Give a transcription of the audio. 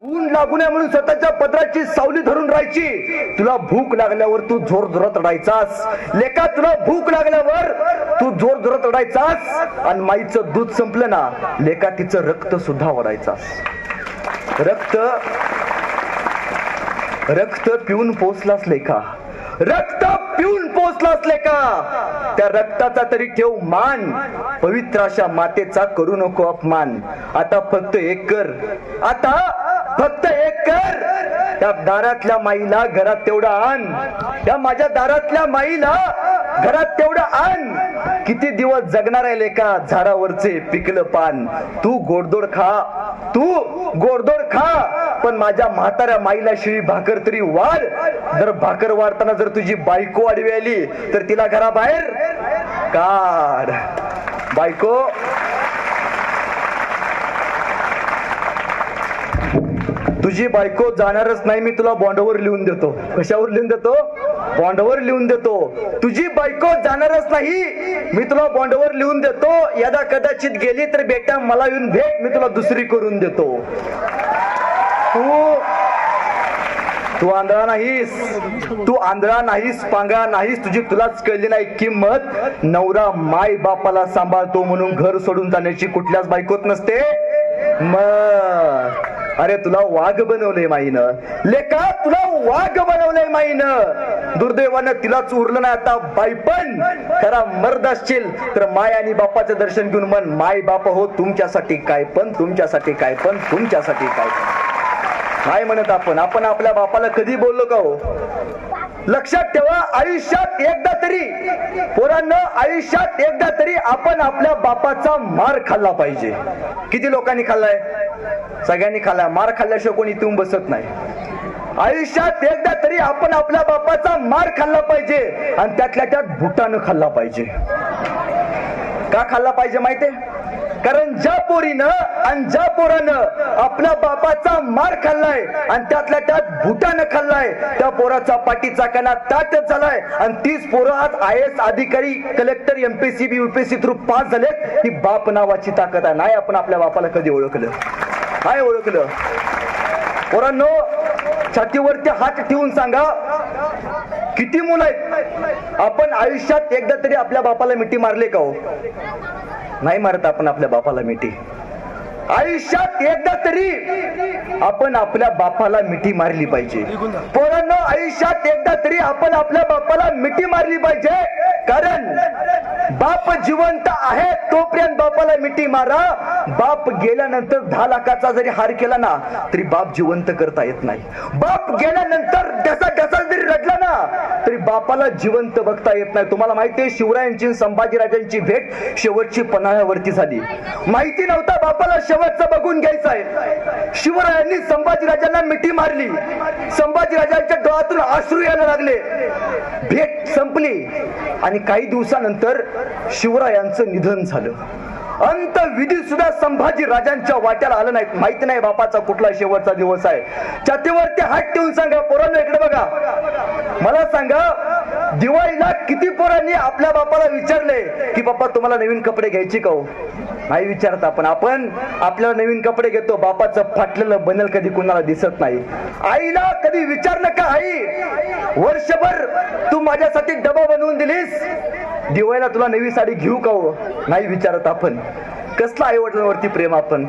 ऊन लागू नये म्हणून स्वतःच्या पदराची सावली धरून राहायची. तुला भूक लागल्यावर तू जोर जोरात रडायचास लेका. तुला भूक लागल्यावर तू जोर जोरात रडायचास. आणि माईचं दूध संपलं ना लेका तिचं रक्त सुद्धा ओढायचास. रक्त पिऊन पोचलास लेका. रक्त पिऊन पोचलास लेका. त्या रक्ताचा तरी ठेव मान. पवित्र अशा मातेचा करू नको अपमान. आता फक्त एक कर. आता फक्त एक कर. त्या दारातल्या माईला घरात तेवढा आण. त्या माझ्या दारातल्या माईला घरात तेवढा आण. किती दिवस जगणार आहे लेका झाडावरचे पिकलं पान. तू गोडधोड खा. तू गोडधोड खा. पण माझ्या म्हाताऱ्या माईला शिळी भाकर तरी वाढ. जर भाकर वाढताना जर तुझी बायको आडवी आली तर तिला घराबाहेर काढ. बायको तुझी बायको जाणारच नाही. मी तुला बॉन्डवर लिहून देतो. कशावर लिहून देतो? बॉन्डवर लिहून देतो. तुझी बायको जाणारच नाही. मी तुला बॉन्डवर लिहून देतो. यदा कदाचित गेली तर बेटा मला येऊन भेट. मी तुला दुसरी करून देतो. तू आंधळा नाहीस. तू आंधळा नाहीस, पांगळा नाहीस. तुलाच कळली नाही किंमत. नवरा माय बापाला सांभाळतो म्हणून घर सोडून जाण्याची कुठल्याच बायकोत नसते. मग अरे तुला वाघ बनवलंय माईनं लेका. तुला वाघ बनवलंय माईनं. दुर्दैवानं तिलाच उरलं नाही आता बाईपण. खरा मर्द असशील तर माय आणि बापाचं दर्शन घेऊन मन माय बाप हो तुमच्यासाठी काय पण, तुमच्यासाठी काय पण, तुमच्यासाठी काय पण काय म्हणत आपण आपल्या बापाला कधी बोललो का हो? लक्षात ठेवा आयुष्यात एकदा तरी पोरांनो आयुष्यात एकदा तरी आपण आपल्या बापाचा मार खाल्ला पाहिजे. किती लोकांनी खाल्लाय? सगळ्यांनी खाल्लाय. मार खाल्ल्याशिवाय कोणी इथून बसत नाही. आयुष्यात एकदा तरी आपण आपल्या बापाचा मार खाल्ला पाहिजे. आणि त्यातल्या त्यात बुटानं खाल्ला पाहिजे. का खाल्ला पाहिजे माहितीये? कारण ज्या पोरीनं आणि ज्या पोरानं आपल्या बापाचा मार खाल्लाय आणि त्यातल्या त्यात बुटानं खाल्लाय त्या पोराचा पाठीचा कणा ताटच झालाय. आणि तीच पोरं आज IAS अधिकारी, collector, MPSC, UPSC through pass झालेत. ही बाप नावाची ताकद आहे. नाही आपण आपल्या बापाला कधी ओळखलं? काय ओळखलं? पोरांनो छातीवरती हात ठेवून सांगा किती मुलं आहेत? आपण आयुष्यात एकदा तरी आपल्या बापाला मिठी मारले का हो? नाही मारत आपण आपल्या बापाला मिठी. आयुष्यात एकदा तरी आपण आपल्या बापाला मिठी मारली पाहिजे. पोरांनो आयुष्यात एकदा तरी आपण आपल्या बापाला मिठी मारली पाहिजे. कारण बाप जिवंत आहे तोपर्यंत बापाला मिठी मारा. बाप गेल्यानंतर 10 लाखाचा जरी हार केला ना तरी बाप जिवंत करता येत नाही. बाप गेल्यानंतर ढसा जरी रडला ना तरी बापाला जिवंत बघता येत नाही. तुम्हाला माहितीये शिवरायांची संभाजीराजांची भेट शेवटची पन्हाळ्यावरती झाली. माहिती नव्हता बापाला शेवटचं बघून घ्यायचं आहे. शिवरायांनी संभाजीराजांना मिठी मारली. संभाजीराजांच्या डोळ्यातून अश्रू यायला लागले. भेट संपली आणि काही दिवसानंतर शिवरायांचं निधन झालं. अंतविधी सुद्धा संभाजी राजांच्या वाट्याला आलं नाहीत. माहिती नाही बापाचा कुठला शेवटचा दिवस आहे. छातीवरती हात ठेवून सांगा पोरांनो इकडे बघा. मला सांगा दिवाळीला किती पोरांनी आपल्या बापाला विचारले की बाप्पा तुम्हाला नवीन कपडे घ्यायचे का हो? नाही विचारत आपण आपल्याला नवीन कपडे घेतो. बापाचं फाटलेलं बनेल कधी कुणाला दिसत नाही. आईला कधी विचारलं का आई वर्षभर तू माझ्यासाठी डबा बनवून दिलीस, दिवाळीला तुला नवी साडी घेऊ का हो? नाही विचारत आपण. कसलं आई वडिलांवरती प्रेम आपण.